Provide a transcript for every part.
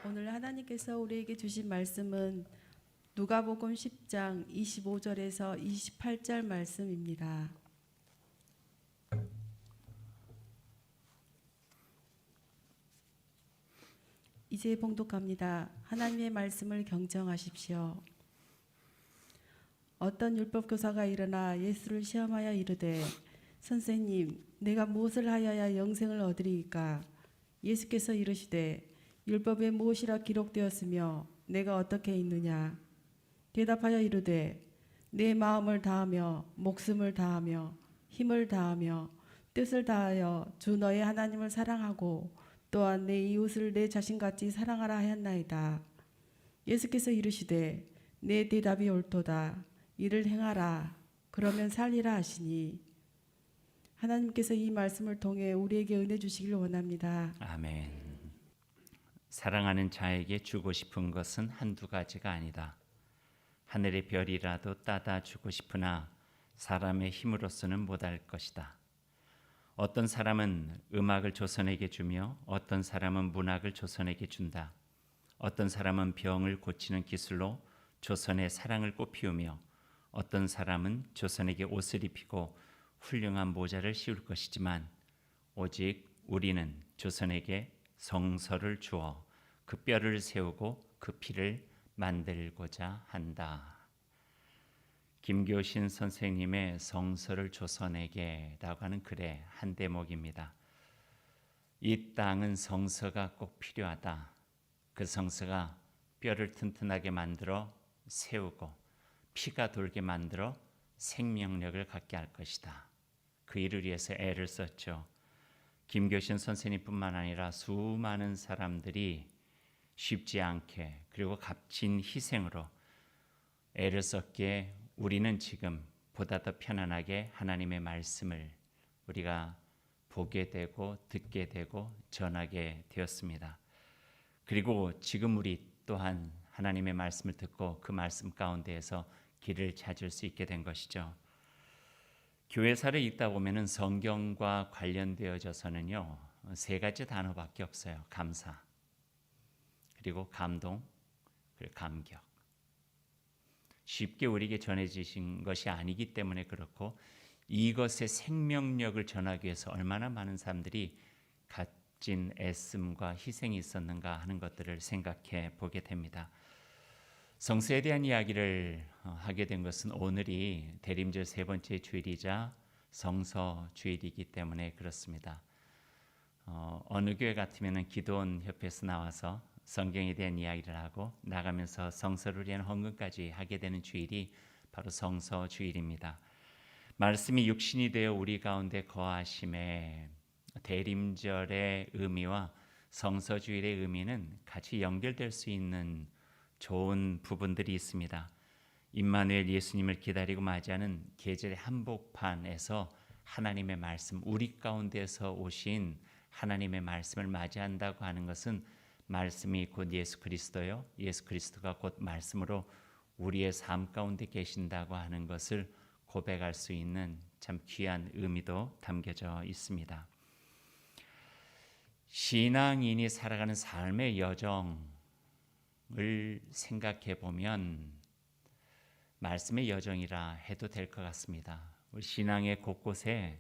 오늘 하나님께서 우리에게 주신 말씀은 누가복음 10장 25절에서 28절 말씀입니다. 이제 봉독합니다. 하나님의 말씀을 경청하십시오. 어떤 율법 교사가 일어나 예수를 시험하여 이르되 선생님, 내가 무엇을 하여야 영생을 얻으리이까? 예수께서 이르시되 율법에 무엇이라 기록되었으며 내가 어떻게 있느냐? 대답하여 이르되 내 마음을 다하며 목숨을 다하며 힘을 다하며 뜻을 다하여 주 너의 하나님을 사랑하고 또한 내 이웃을 내 자신같이 사랑하라 하였나이다. 예수께서 이르시되 내 대답이 옳도다. 이를 행하라. 그러면 살리라 하시니 하나님께서 이 말씀을 통해 우리에게 은혜 주시길 원합니다. 아멘. 사랑하는 자에게 주고 싶은 것은 한두 가지가 아니다. 하늘의 별이라도 따다 주고 싶으나 사람의 힘으로서는 못할 것이다. 어떤 사람은 음악을 조선에게 주며 어떤 사람은 문학을 조선에게 준다. 어떤 사람은 병을 고치는 기술로 조선의 사랑을 꽃피우며 어떤 사람은 조선에게 옷을 입히고 훌륭한 모자를 씌울 것이지만 오직 우리는 조선에게 성서를 주어 그 뼈를 세우고 그 피를 만들고자 한다. 김교신 선생님의 성서를 조선에게라고 하는 글의 한 대목입니다. 이 땅은 성서가 꼭 필요하다. 그 성서가 뼈를 튼튼하게 만들어 세우고 피가 돌게 만들어 생명력을 갖게 할 것이다. 그 일을 위해서 애를 썼죠. 김교신 선생님뿐만 아니라 수많은 사람들이 쉽지 않게 그리고 값진 희생으로 애를 썼기에 우리는 지금 보다 더 편안하게 하나님의 말씀을 우리가 보게 되고 듣게 되고 전하게 되었습니다. 그리고 지금 우리 또한 하나님의 말씀을 듣고 그 말씀 가운데에서 길을 찾을 수 있게 된 것이죠. 교회사를 읽다 보면은 성경과 관련되어져서는요, 세 가지 단어밖에 없어요. 감사, 그리고 감동, 그리고 감격. 쉽게 우리에게 전해지신 것이 아니기 때문에 그렇고 이것의 생명력을 전하기 위해서 얼마나 많은 사람들이 값진 애씀과 희생이 있었는가 하는 것들을 생각해 보게 됩니다. 성서에 대한 이야기를 하게 된 것은 오늘이 대림절 세 번째 주일이자 성서 주일이기 때문에 그렇습니다. 어느 교회 같으면 기도원 협회에서 나와서 성경에 대한 이야기를 하고 나가면서 성서를 위한 헌금까지 하게 되는 주일이 바로 성서 주일입니다. 말씀이 육신이 되어 우리 가운데 거하심에 대림절의 의미와 성서 주일의 의미는 같이 연결될 수 있는 좋은 부분들이 있습니다. 임마누엘 예수님을 기다리고 맞이하는 계절의 한복판에서 하나님의 말씀, 우리 가운데서 오신 하나님의 말씀을 맞이한다고 하는 것은 말씀이 곧 예수 그리스도요, 예수 그리스도가 곧 말씀으로 우리의 삶 가운데 계신다고 하는 것을 고백할 수 있는 참 귀한 의미도 담겨져 있습니다. 신앙인이 살아가는 삶의 여정을 생각해 보면 말씀의 여정이라 해도 될 것 같습니다. 우리 신앙의 곳곳에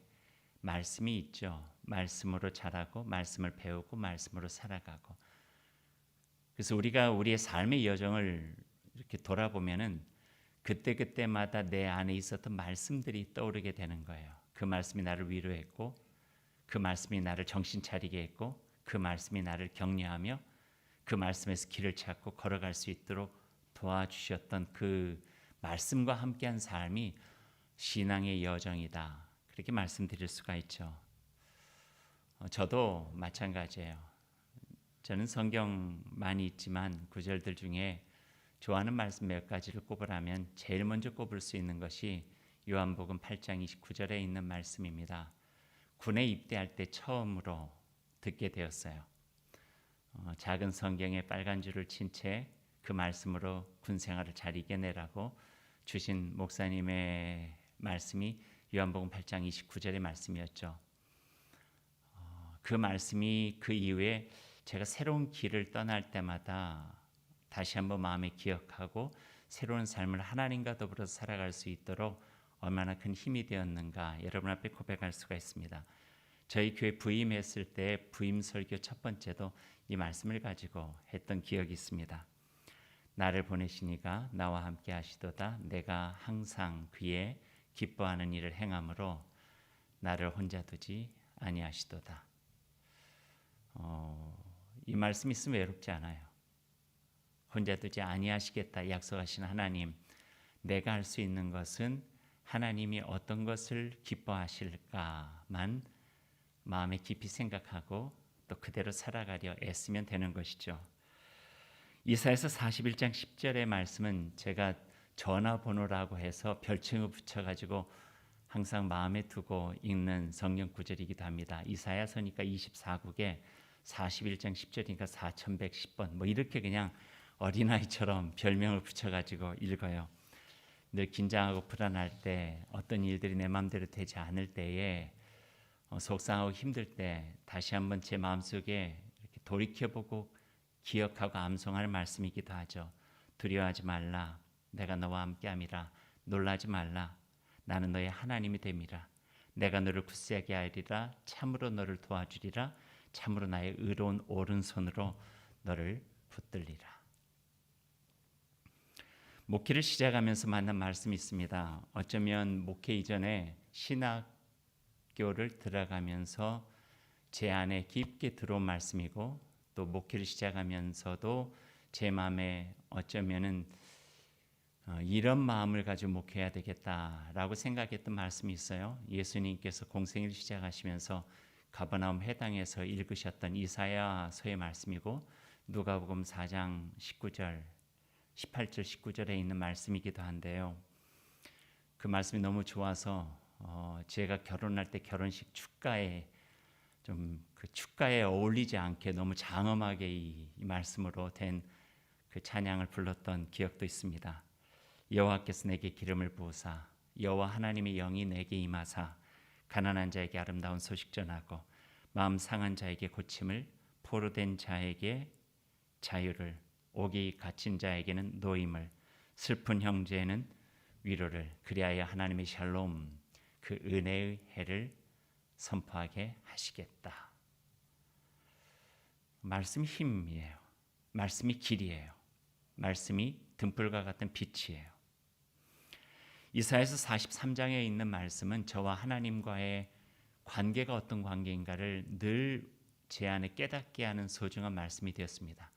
말씀이 있죠. 말씀으로 자라고 말씀을 배우고 말씀으로 살아가고. 그래서 우리가 우리의 삶의 여정을 이렇게 돌아보면은 그때그때마다 내 안에 있었던 말씀들이 떠오르게 되는 거예요. 그 말씀이 나를 위로했고 그 말씀이 나를 정신 차리게 했고 그 말씀이 나를 격려하며 그 말씀에서 길을 찾고 걸어갈 수 있도록 도와주셨던 그 말씀과 함께한 삶이 신앙의 여정이다. 그렇게 말씀드릴 수가 있죠. 저도 마찬가지예요. 저는 성경 많이 있지만 구절들 중에 좋아하는 말씀 몇 가지를 꼽으라면 제일 먼저 꼽을 수 있는 것이 요한복음 8장 29절에 있는 말씀입니다. 군에 입대할 때 처음으로 듣게 되었어요. 작은 성경에 빨간 줄을 친 채 그 말씀으로 군 생활을 잘 이겨내라고 주신 목사님의 말씀이 요한복음 8장 29절의 말씀이었죠. 그 말씀이 그 이후에 제가 새로운 길을 떠날 때마다 다시 한번 마음에 기억하고 새로운 삶을 하나님과 더불어 살아갈 수 있도록 얼마나 큰 힘이 되었는가 여러분 앞에 고백할 수가 있습니다. 저희 교회 부임했을 때 부임 설교 첫 번째도 이 말씀을 가지고 했던 기억이 있습니다. 나를 보내시니가 나와 함께 하시도다. 내가 항상 그의 기뻐하는 일을 행함으로 나를 혼자 두지 아니하시도다. 이 말씀 있으면 외롭지 않아요. 혼자 두지 아니하시겠다 약속하신 하나님, 내가 할 수 있는 것은 하나님이 어떤 것을 기뻐하실까만 마음에 깊이 생각하고 또 그대로 살아가려 애쓰면 되는 것이죠. 이사야서 41장 10절의 말씀은 제가 전화번호라고 해서 별칭을 붙여가지고 항상 마음에 두고 읽는 성경 구절이기도 합니다. 이사야서니까 24국에 41장 10절이니까 4110번 뭐 이렇게 그냥 어린아이처럼 별명을 붙여가지고 읽어요. 늘 긴장하고 불안할 때, 어떤 일들이 내 마음대로 되지 않을 때에, 속상하고 힘들 때 다시 한번 제 마음속에 이렇게 돌이켜보고 기억하고 암송할 말씀이기도 하죠. 두려워하지 말라. 내가 너와 함께함이라. 놀라지 말라. 나는 너의 하나님이 됨이라. 내가 너를 굳세게 하리라. 참으로 너를 도와주리라. 참으로 나의 의로운 오른손으로 너를 붙들리라. 목회를 시작하면서 만난 말씀이 있습니다. 어쩌면 목회 이전에 신학교를 들어가면서 제 안에 깊게 들어온 말씀이고 또 목회를 시작하면서도 제 마음에 어쩌면은 이런 마음을 가지고 목회해야 되겠다라고 생각했던 말씀이 있어요. 예수님께서 공생애를 시작하시면서 가버나움 회당에서 읽으셨던 이사야서의 말씀이고 누가복음 4장 19절 18절 19절에 있는 말씀이기도 한데요. 그 말씀이 너무 좋아서 제가 결혼할 때 결혼식 축가에 좀 그 축가에 어울리지 않게 너무 장엄하게 이 말씀으로 된 그 찬양을 불렀던 기억도 있습니다. 여호와께서 내게 기름을 부으사 여호와 하나님의 영이 내게 임하사 가난한 자에게 아름다운 소식 전하고 마음 상한 자에게 고침을 포로된 자에게 자유를 옥이 갇힌 자에게는 노임을 슬픈 형제에는 위로를 그리하여 하나님의 샬롬 그 은혜의 해를 선포하게 하시겠다. 말씀이 힘이에요. 말씀이 길이에요. 말씀이 등불과 같은 빛이에요. 이사야서 43장에 있는 말씀은 저와 하나님과의 관계가 어떤 관계인가를 늘 제 안에 깨닫게 하는 소중한 말씀이 되었습니다.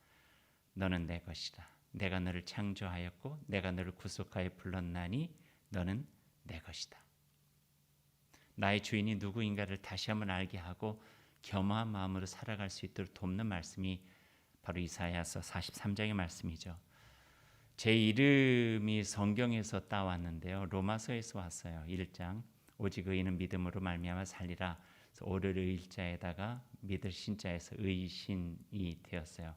너는 내 것이다. 내가 너를 창조하였고 내가 너를 구속하여 불렀나니 너는 내 것이다. 나의 주인이 누구인가를 다시 한번 알게 하고 겸허한 마음으로 살아갈 수 있도록 돕는 말씀이 바로 이사야서 43장의 말씀이죠. 제 이름이 성경에서 따왔는데요. 로마서에서 왔어요. 1장 오직 의인은 믿음으로 말미암아 살리라. 그래서 오를 의자에다가 믿을 신자에서 의신이 되었어요.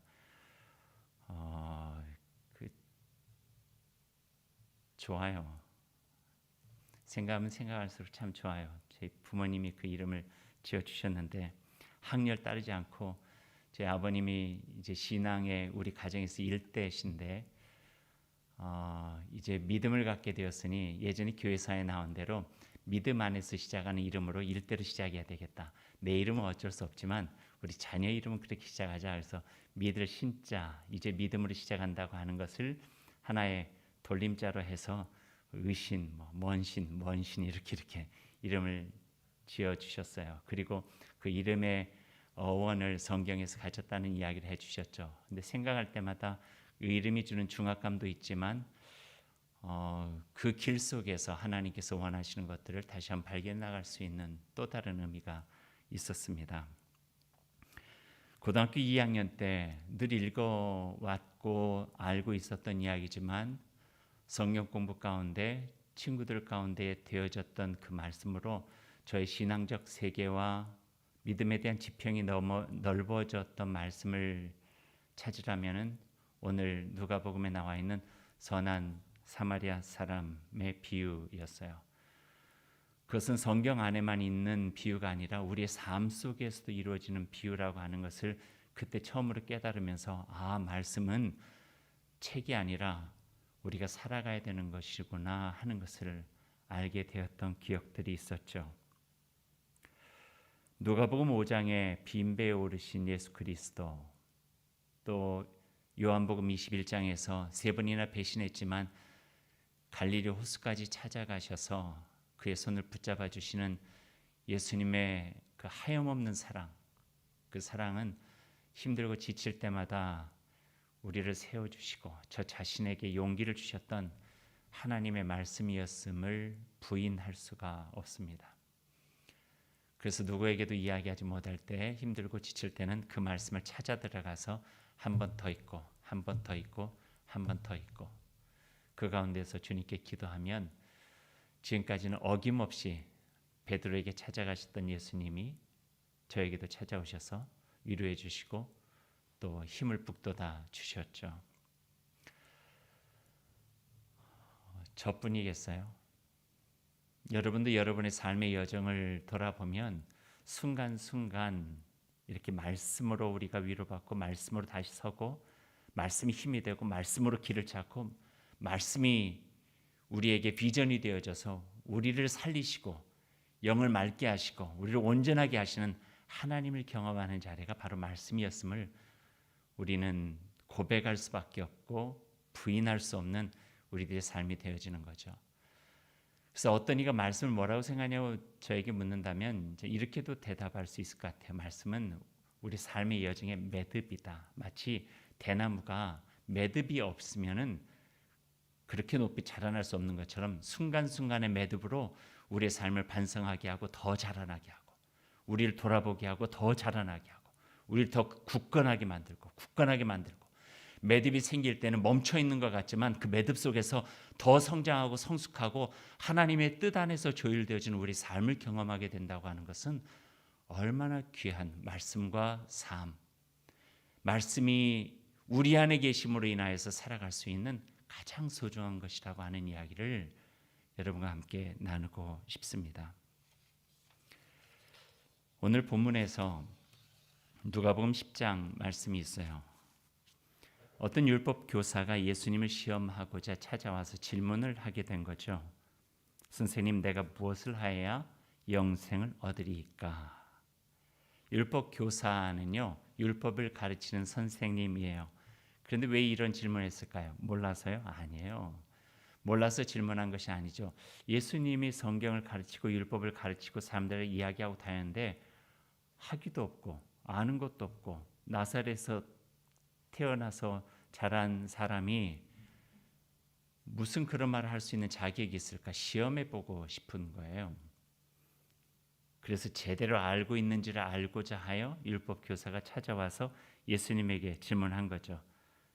좋아요. 생각하면 생각할수록 참 좋아요. 제 부모님이 그 이름을 지어주셨는데 학렬 따르지 않고 제 아버님이 이제 신앙의 우리 가정에서 일대신데 이제 믿음을 갖게 되었으니 예전에 교회사에 나온 대로 믿음 안에서 시작하는 이름으로 일대로 시작해야 되겠다. 내 이름은 어쩔 수 없지만 우리 자녀 이름은 그렇게 시작하자. 그래서 믿을 신자 이제 믿음으로 시작한다고 하는 것을 하나의 돌림자로 해서 의신, 먼신 이렇게 이름을 지어 주셨어요. 그리고 그 이름의 어원을 성경에서 가졌다는 이야기를 해주셨죠. 근데 생각할 때마다 그 이름이 주는 중압감도 있지만 그 길 속에서 하나님께서 원하시는 것들을 다시 한번 발견해 나갈 수 있는 또 다른 의미가 있었습니다. 고등학교 2학년 때 늘 읽어왔고 알고 있었던 이야기지만 성경 공부 가운데 친구들 가운데 되어졌던 그 말씀으로 저의 신앙적 세계와 믿음에 대한 지평이 넓어졌던 말씀을 찾으라면은 오늘 누가복음에 나와 있는 선한 사마리아 사람의 비유였어요. 그것은 성경 안에만 있는 비유가 아니라 우리의 삶 속에서도 이루어지는 비유라고 하는 것을 그때 처음으로 깨달으면서 말씀은 책이 아니라 우리가 살아가야 되는 것이구나 하는 것을 알게 되었던 기억들이 있었죠. 누가복음 5장에 빈배에 오르신 예수 그리스도, 또 요한복음 21장에서 3번이나 배신했지만 갈릴리 호수까지 찾아가셔서 그의 손을 붙잡아 주시는 예수님의 그 하염없는 사랑, 그 사랑은 힘들고 지칠 때마다 우리를 세워주시고 저 자신에게 용기를 주셨던 하나님의 말씀이었음을 부인할 수가 없습니다. 그래서 누구에게도 이야기하지 못할 때, 힘들고 지칠 때는 그 말씀을 찾아 들어가서 한 번 더 읽고 한 번 더 읽고 한 번 더 읽고 그 가운데서 주님께 기도하면 지금까지는 어김없이 베드로에게 찾아가셨던 예수님이 저에게도 찾아오셔서 위로해 주시고 또 힘을 북돋아 주셨죠. 저뿐이겠어요? 여러분도 여러분의 삶의 여정을 돌아보면 순간순간 이렇게 말씀으로 우리가 위로받고 말씀으로 다시 서고 말씀이 힘이 되고 말씀으로 길을 찾고 말씀이 우리에게 비전이 되어져서 우리를 살리시고 영을 맑게 하시고 우리를 온전하게 하시는 하나님을 경험하는 자리가 바로 말씀이었음을 우리는 고백할 수밖에 없고 부인할 수 없는 우리들의 삶이 되어지는 거죠. 그래서 어떤 이가 말씀을 뭐라고 생각하냐고 저에게 묻는다면 이렇게도 대답할 수 있을 것 같아요. 말씀은 우리 삶의 여정의 매듭이다. 마치 대나무가 매듭이 없으면은 그렇게 높이 자라날 수 없는 것처럼 순간순간의 매듭으로 우리의 삶을 반성하게 하고 더 자라나게 하고 우리를 돌아보게 하고 더 자라나게 하고 우리를 더 굳건하게 만들고 매듭이 생길 때는 멈춰 있는 것 같지만 그 매듭 속에서 더 성장하고 성숙하고 하나님의 뜻 안에서 조율되어지는 우리 삶을 경험하게 된다고 하는 것은 얼마나 귀한 말씀과 삶, 말씀이 우리 안에 계심으로 인하여서 살아갈 수 있는 가장 소중한 것이라고 하는 이야기를 여러분과 함께 나누고 싶습니다. 오늘 본문에서 누가복음 10장 말씀이 있어요. 어떤 율법 교사가 예수님을 시험하고자 찾아와서 질문을 하게 된 거죠. 선생님, 내가 무엇을 하여야 영생을 얻으리이까? 율법 교사는요, 율법을 가르치는 선생님이에요. 그런데 왜 이런 질문을 했을까요? 몰라서요? 아니에요. 몰라서 질문한 것이 아니죠. 예수님이 성경을 가르치고 율법을 가르치고 사람들을 이야기하고 다녔는데 학위도 없고 아는 것도 없고 나사렛에서 태어나서 자란 사람이 무슨 그런 말을 할 수 있는 자격이 있을까 시험해보고 싶은 거예요. 그래서 제대로 알고 있는지를 알고자 하여 율법 교사가 찾아와서 예수님에게 질문한 거죠.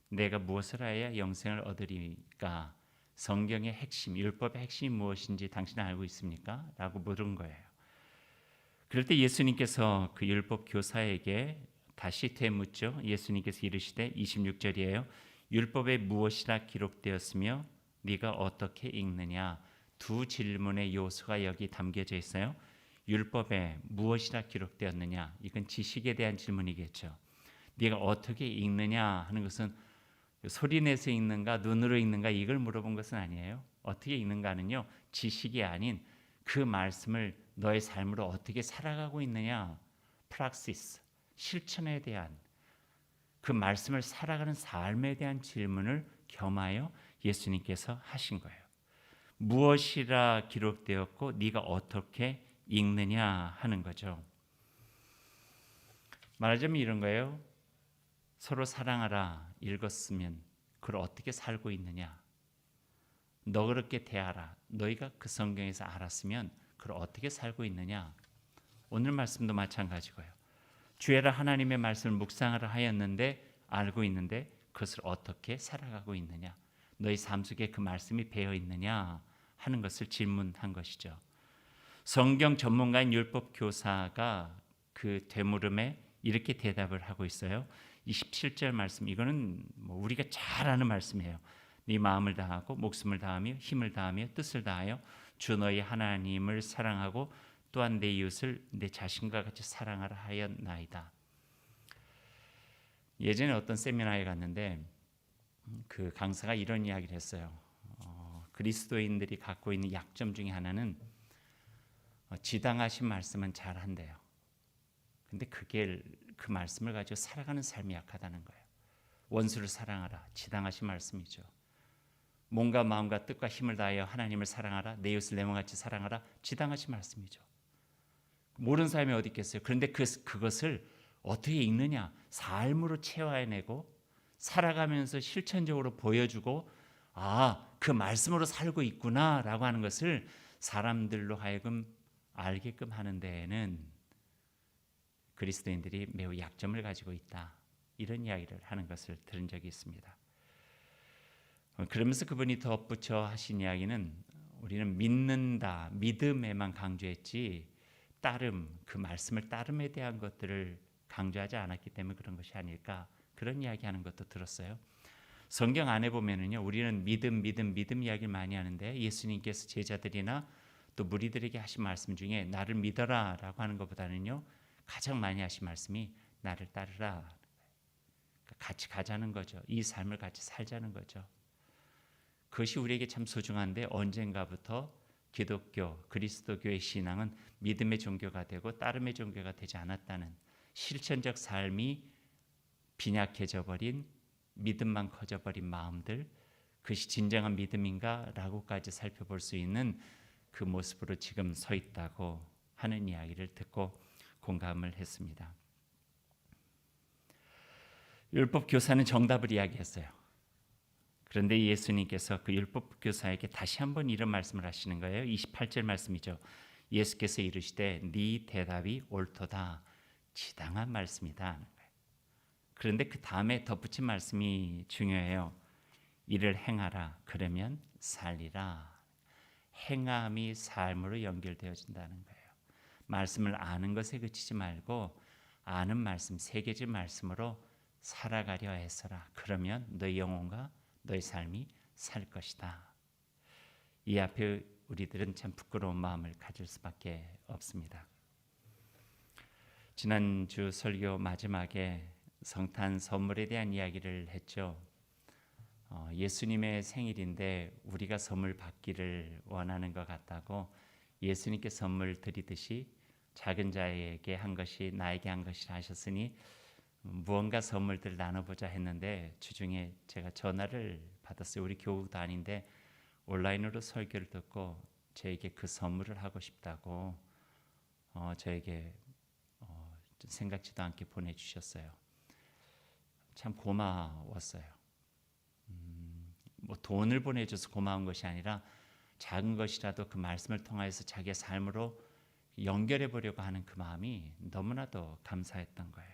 내가 무엇을 하여야 영생을 얻으리까? 성경의 핵심, 율법의 핵심이 무엇인지 당신은 알고 있습니까? 라고 물은 거예요. 그럴 때 예수님께서 그 율법 교사에게 다시 되묻죠. 예수님께서 이르시되 26절이에요. 율법에 무엇이라 기록되었으며 네가 어떻게 읽느냐? 두 질문의 요소가 여기 담겨져 있어요. 율법에 무엇이라 기록되었느냐? 이건 지식에 대한 질문이겠죠. 네가 어떻게 읽느냐 하는 것은 소리내서 읽는가 눈으로 읽는가 이걸 물어본 것은 아니에요. 어떻게 읽는가는요. 지식이 아닌 그 말씀을 너의 삶으로 어떻게 살아가고 있느냐. 프락시스, 실천에 대한 그 말씀을 살아가는 삶에 대한 질문을 겸하여 예수님께서 하신 거예요. 무엇이라 기록되었고 네가 어떻게 읽느냐 하는 거죠. 말하자면 이런 거예요. 서로 사랑하라 읽었으면 그걸 어떻게 살고 있느냐. 너그럽게 대하라. 너희가 그 성경에서 알았으면 그걸 어떻게 살고 있느냐. 오늘 말씀도 마찬가지고요. 주의라 하나님의 말씀을 묵상하라 하였는데 알고 있는데 그것을 어떻게 살아가고 있느냐. 너희 삶 속에 그 말씀이 배어 있느냐 하는 것을 질문한 것이죠. 성경 전문가인 율법 교사가 그 되물음에 이렇게 대답을 하고 있어요. 27절 말씀, 이거는 우리가 잘 아는 말씀이에요. 네 마음을 다하고 목숨을 다하며 힘을 다하며 뜻을 다하여 주 너희 하나님을 사랑하고 또한 내 이웃을 내 자신과 같이 사랑하라 하였나이다. 예전에 어떤 세미나에 갔는데 그 강사가 이런 이야기를 했어요. 그리스도인들이 갖고 있는 약점 중에 하나는 지당하신 말씀은 잘한대요. 근데 그 말씀을 가지고 살아가는 삶이 약하다는 거예요. 원수를 사랑하라. 지당하신 말씀이죠. 몸과 마음과 뜻과 힘을 다하여 하나님을 사랑하라. 내 이웃을 내 몸같이 사랑하라. 지당하신 말씀이죠. 모르는 사람이 어디 있겠어요. 그런데 그것을 어떻게 읽느냐. 삶으로 체화해내고 살아가면서 실천적으로 보여주고 그 말씀으로 살고 있구나라고 하는 것을 사람들로 하여금 알게끔 하는 데에는 그리스도인들이 매우 약점을 가지고 있다. 이런 이야기를 하는 것을 들은 적이 있습니다. 그러면서 그분이 덧붙여 하신 이야기는 우리는 믿는다, 믿음에만 강조했지 따름, 그 말씀을 따름에 대한 것들을 강조하지 않았기 때문에 그런 것이 아닐까, 그런 이야기하는 것도 들었어요. 성경 안에 보면은요, 우리는 믿음 이야기를 많이 하는데 예수님께서 제자들이나 또 무리들에게 하신 말씀 중에 나를 믿어라라고 하는 것보다는요, 가장 많이 하신 말씀이 나를 따르라. 같이 가자는 거죠. 이 삶을 같이 살자는 거죠. 그것이 우리에게 참 소중한데 언젠가부터 기독교, 그리스도교의 신앙은 믿음의 종교가 되고 따름의 종교가 되지 않았다는, 실천적 삶이 빈약해져 버린, 믿음만 커져버린 마음들, 그것이 진정한 믿음인가라고까지 살펴볼 수 있는 그 모습으로 지금 서 있다고 하는 이야기를 듣고 공감을 했습니다. 율법 교사는 정답을 이야기했어요. 그런데 예수님께서 그 율법 교사에게 다시 한번 이런 말씀을 하시는 거예요. 28절 말씀이죠. 예수께서 이르시되 네 대답이 옳도다. 지당한 말씀이다. 그런데 그 다음에 덧붙인 말씀이 중요해요. 이를 행하라. 그러면 살리라. 행함이 삶으로 연결되어진다는 거예요. 말씀을 아는 것에 그치지 말고 아는 말씀, 새겨진 말씀으로 살아가려 애써라. 그러면 너희 영혼과 너희 삶이 살 것이다. 이 앞에 우리들은 참 부끄러운 마음을 가질 수밖에 없습니다. 지난주 설교 마지막에 성탄 선물에 대한 이야기를 했죠. 예수님의 생일인데 우리가 선물 받기를 원하는 것 같다고 예수님께 선물 드리듯이 작은 자에게 한 것이 나에게 한 것이라 하셨으니 무언가 선물들을 나눠보자 했는데 주중에 제가 전화를 받았어요. 우리 교우도 아닌데 온라인으로 설교를 듣고 저에게 그 선물을 하고 싶다고 저에게 생각지도 않게 보내주셨어요. 참 고마웠어요. 뭐 돈을 보내줘서 고마운 것이 아니라 작은 것이라도 그 말씀을 통하여서 자기의 삶으로 연결해 보려고 하는 그 마음이 너무나도 감사했던 거예요.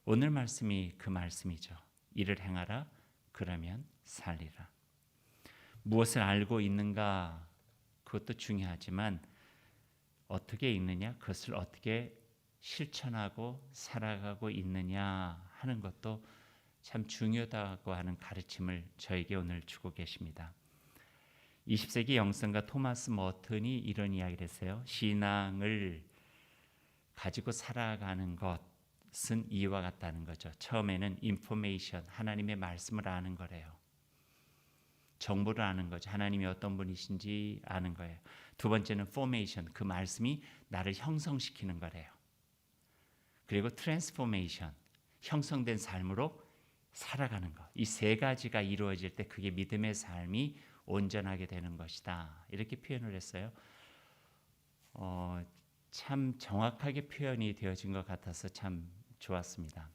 오늘 말씀이 그 말씀이죠. 이를 행하라. 그러면 살리라. 무엇을 알고 있는가, 그것도 중요하지만 어떻게 있느냐, 그것을 어떻게 실천하고 살아가고 있느냐 하는 것도 참 중요하다고 하는 가르침을 저에게 오늘 주고 계십니다. 20세기 영성가 토마스 머튼이 이런 이야기를 했어요. 신앙을 가지고 살아가는 것은 이와 같다는 거죠. 처음에는 인포메이션, 하나님의 말씀을 아는 거래요. 정보를 아는 거죠. 하나님이 어떤 분이신지 아는 거예요. 두 번째는 포메이션, 그 말씀이 나를 형성시키는 거래요. 그리고 트랜스포메이션, 형성된 삶으로 살아가는 것. 이 세 가지가 이루어질 때 그게 믿음의 삶이 온전하게 되는 것이다. 이렇게 표현을 했어요. 참 정확하게 표현이 되어진 것 같아서 참 좋았습니다.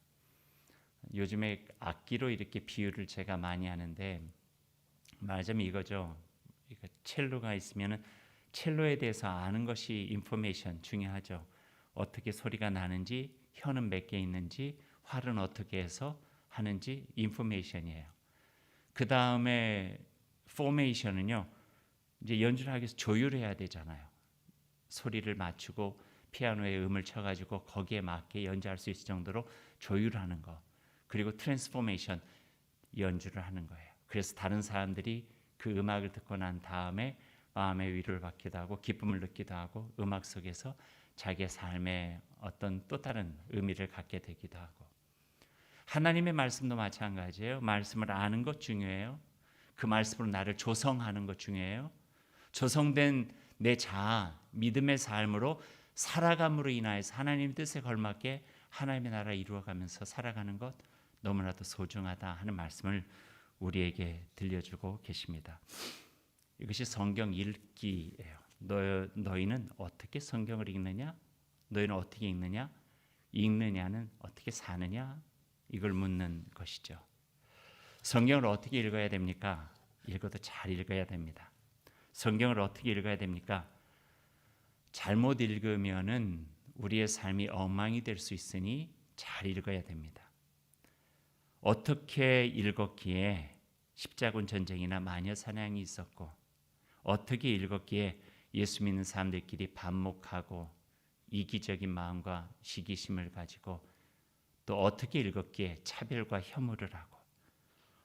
요즘에 악기로 이렇게 비유를 제가 많이 하는데 말하자면 이거죠. 첼로가 있으면 첼로에 대해서 아는 것이 인포메이션 중요하죠. 어떻게 소리가 나는지, 혀는 몇 개 있는지, 활은 어떻게 해서 하는지 인포메이션이에요. 그 다음에 포메이션은요, 이제 연주를 하기 위해서 조율해야 되잖아요. 소리를 맞추고 피아노에 음을 쳐가지고 거기에 맞게 연주할 수 있을 정도로 조율하는 거. 그리고 트랜스포메이션, 연주를 하는 거예요. 그래서 다른 사람들이 그 음악을 듣고 난 다음에 마음의 위로를 받기도 하고 기쁨을 느끼기도 하고 음악 속에서 자기의 삶에 어떤 또 다른 의미를 갖게 되기도 하고, 하나님의 말씀도 마찬가지예요. 말씀을 아는 것 중요해요. 그 말씀으로 나를 조성하는 것 중요해요. 조성된 내 자아, 믿음의 삶으로 살아감으로 인하여서 하나님 뜻에 걸맞게 하나님의 나라 이루어가면서 살아가는 것 너무나도 소중하다 하는 말씀을 우리에게 들려주고 계십니다. 이것이 성경 읽기예요. 너희는 어떻게 성경을 읽느냐? 너희는 어떻게 읽느냐? 읽느냐는 어떻게 사느냐? 이걸 묻는 것이죠. 성경을 어떻게 읽어야 됩니까? 읽어도 잘 읽어야 됩니다. 성경을 어떻게 읽어야 됩니까? 잘못 읽으면은 우리의 삶이 엉망이 될 수 있으니 잘 읽어야 됩니다. 어떻게 읽었기에 십자군 전쟁이나 마녀 사냥이 있었고, 어떻게 읽었기에 예수 믿는 사람들끼리 반목하고 이기적인 마음과 시기심을 가지고, 또 어떻게 읽었기에 차별과 혐오를 하고,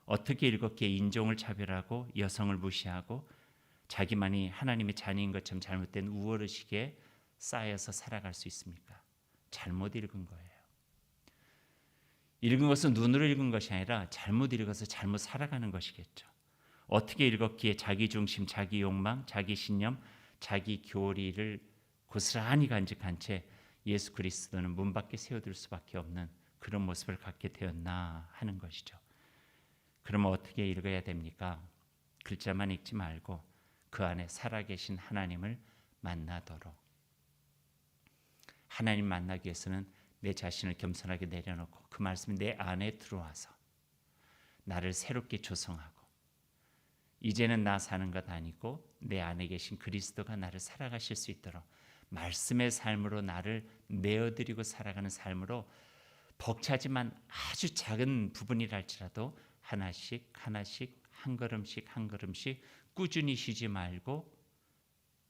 어떻게 읽었기에 인종을 차별하고 여성을 무시하고 자기만이 하나님의 자녀인 것처럼 잘못된 우월의식에 쌓여서 살아갈 수 있습니까? 잘못 읽은 거예요. 읽은 것은 눈으로 읽은 것이 아니라 잘못 읽어서 잘못 살아가는 것이겠죠. 어떻게 읽었기에 자기 중심, 자기 욕망, 자기 신념, 자기 교리를 고스란히 간직한 채 예수 그리스도는 문 밖에 세워둘 수밖에 없는 그런 모습을 갖게 되었나 하는 것이죠. 그러면 어떻게 읽어야 됩니까? 글자만 읽지 말고 그 안에 살아계신 하나님을 만나도록. 하나님 만나기 위해서는 내 자신을 겸손하게 내려놓고 그 말씀이 내 안에 들어와서 나를 새롭게 조성하고, 이제는 나 사는 것 아니고 내 안에 계신 그리스도가 나를 살아가실 수 있도록 말씀의 삶으로 나를 내어드리고 살아가는 삶으로 벅차지만 아주 작은 부분이랄지라도 하나씩 하나씩 한 걸음씩 한 걸음씩 꾸준히 쉬지 말고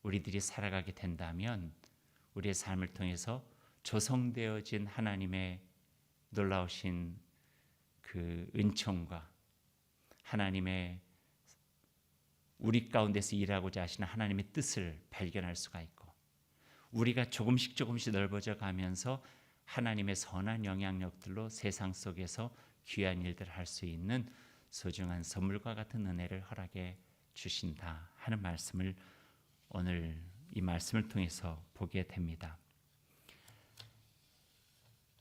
우리들이 살아가게 된다면 우리의 삶을 통해서 조성되어진 하나님의 놀라우신 그 은총과 하나님의 우리 가운데서 일하고자 하시는 하나님의 뜻을 발견할 수가 있고, 우리가 조금씩 넓어져 가면서 하나님의 선한 영향력들로 세상 속에서 귀한 일들을 할 수 있는 소중한 선물과 같은 은혜를 허락해 주신다 하는 말씀을 오늘 이 말씀을 통해서 보게 됩니다.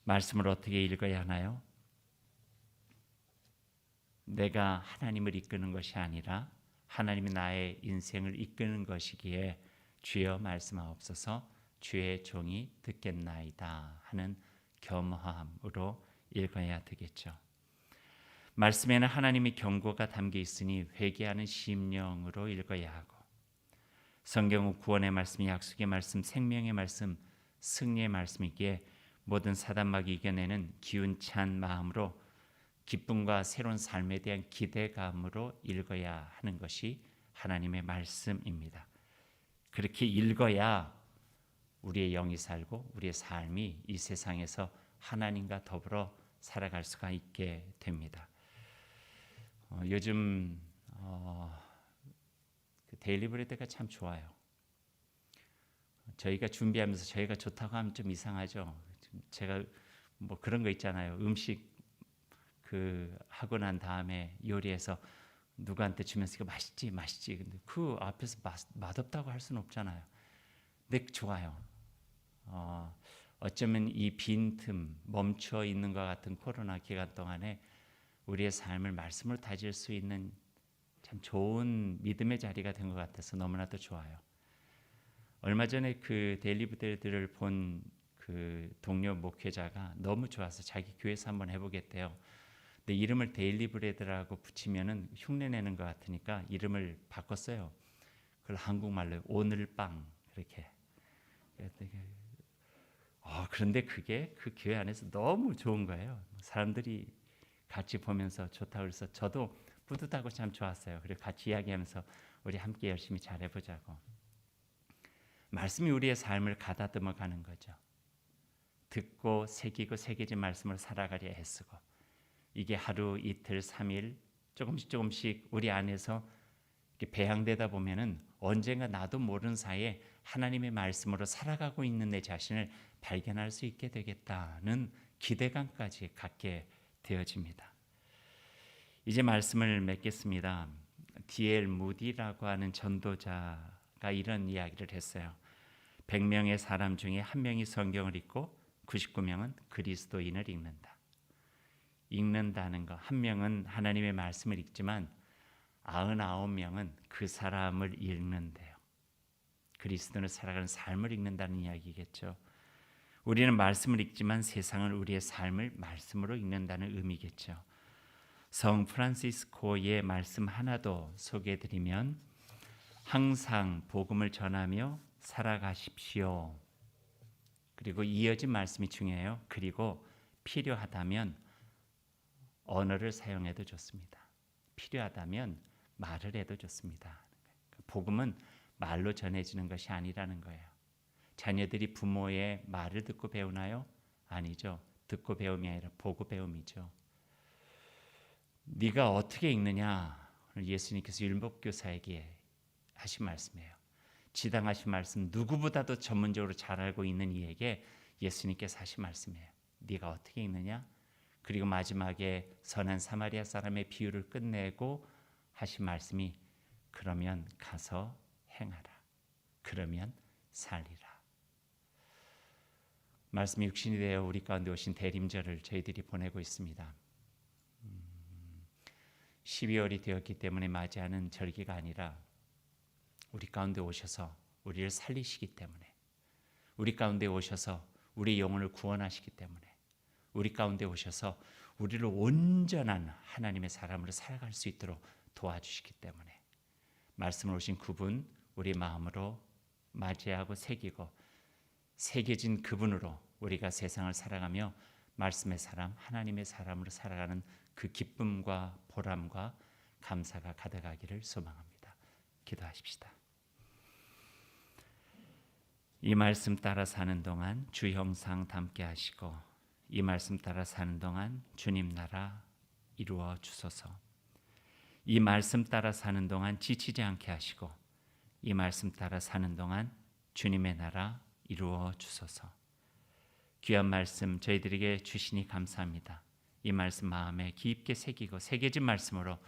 말씀을 어떻게 읽어야 하나요? 내가 하나님을 이끄는 것이 아니라 하나님이 나의 인생을 이끄는 것이기에 주여 말씀하옵소서, 주의 종이 듣겠나이다 하는 겸허함으로 읽어야 되겠죠. 말씀에는 하나님의 경고가 담겨 있으니 회개하는 심령으로 읽어야 하고, 성경은 구원의 말씀, 약속의 말씀, 생명의 말씀, 승리의 말씀이기에 모든 사단막이 이겨내는 기운찬 마음으로 기쁨과 새로운 삶에 대한 기대감으로 읽어야 하는 것이 하나님의 말씀입니다. 그렇게 읽어야 우리의 영이 살고 우리의 삶이 이 세상에서 하나님과 더불어 살아갈 수가 있게 됩니다. 요즘 그 데일리 브레드가 참 좋아요. 저희가 준비하면서 저희가 좋다고 하면 좀 이상하죠. 제가 뭐 그런 거 있잖아요. 음식 그 하고 난 다음에 요리해서 누구한테 주면서 이거 맛있지. 근데 그 앞에서 맛없다고 할 수는 없잖아요. 근데 좋아요. 어쩌면 이 빈틈, 멈춰 있는 것 같은 코로나 기간 동안에 우리의 삶을 말씀으로 다질 수 있는 참 좋은 믿음의 자리가 된 것 같아서 너무나도 좋아요. 얼마 전에 그 데일리 브레드를 본 그 동료 목회자가 너무 좋아서 자기 교회에서 한번 해보겠대요. 근데 이름을 데일리 브레드라고 붙이면은 흉내내는 것 같으니까 이름을 바꿨어요. 그걸 한국말로 오늘 빵 그렇게. 그런데 그게 그 교회 안에서 너무 좋은 거예요. 사람들이 같이 보면서 좋다고 그래서 저도 뿌듯하고 참 좋았어요. 그리고 같이 이야기하면서 우리 함께 열심히 잘해보자고. 말씀이 우리의 삶을 가다듬어 가는 거죠. 듣고 새기고 새겨진 말씀을 살아가려 애쓰고, 이게 하루 이틀 3일 조금씩 우리 안에서 이렇게 배양되다 보면은 언젠가 나도 모르는 사이에 하나님의 말씀으로 살아가고 있는 내 자신을 발견할 수 있게 되겠다는 기대감까지 갖게 되어집니다. 이제 말씀을 맺겠습니다. D.L. 무디라고 하는 전도자가 이런 이야기를 했어요. 100명의 사람 중에 1명이 성경을 읽고 99명은 그리스도인을 읽는다. 읽는다는 거, 1명은 하나님의 말씀을 읽지만 99명은 그 사람을 읽는데요. 그리스도는 살아가는 삶을 읽는다는 이야기겠죠. 우리는 말씀을 읽지만 세상을 우리의 삶을 말씀으로 읽는다는 의미겠죠. 성 프란시스코의 말씀 하나도 소개해드리면 항상 복음을 전하며 살아가십시오. 그리고 이어진 말씀이 중요해요. 그리고 필요하다면 언어를 사용해도 좋습니다. 필요하다면 말을 해도 좋습니다. 복음은 말로 전해지는 것이 아니라는 거예요. 자녀들이 부모의 말을 듣고 배우나요? 아니죠. 듣고 배움이 아니라 보고 배움이죠. 네가 어떻게 읽느냐? 오늘 예수님께서 율법교사에게 하신 말씀이에요. 지당하신 말씀, 누구보다도 전문적으로 잘 알고 있는 이에게 예수님께서 하신 말씀이에요. 네가 어떻게 읽느냐? 그리고 마지막에 선한 사마리아 사람의 비유를 끝내고 하신 말씀이 그러면 가서 행하라. 그러면 살리라. 말씀이 육신이 되어 우리 가운데 오신 대림절을 저희들이 보내고 있습니다. 12월이 되었기 때문에 맞이하는 절기가 아니라 우리 가운데 오셔서 우리를 살리시기 때문에, 우리 가운데 오셔서 우리 영혼을 구원하시기 때문에, 우리 가운데 오셔서 우리를 온전한 하나님의 사람으로 살아갈 수 있도록 도와주시기 때문에 말씀을 오신 그분 우리 마음으로 맞이하고 새기고 새겨진 그분으로 우리가 세상을 살아가며 말씀의 사람, 하나님의 사람으로 살아가는 그 기쁨과 보람과 감사가 가득하기를 소망합니다. 기도하십시다. 이 말씀 따라 사는 동안 주 형상 담게 하시고 이 말씀 따라 사는 동안 주님 나라 이루어 주소서. 이 말씀 따라 사는 동안 지치지 않게 하시고 이 말씀 따라 사는 동안 주님의 나라 이루어 주소서. 귀한 말씀 저희들에게 주시니 감사합니다. 이 말씀 마음에 깊게 새기고 새겨진 말씀으로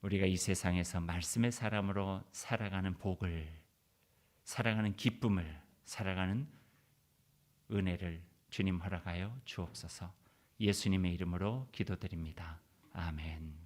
우리가 이 세상에서 말씀의 사람으로 살아가는 복을, 살아가는 기쁨을, 살아가는 은혜를 주님 허락하여 주옵소서. 예수님의 이름으로 기도드립니다. 아멘.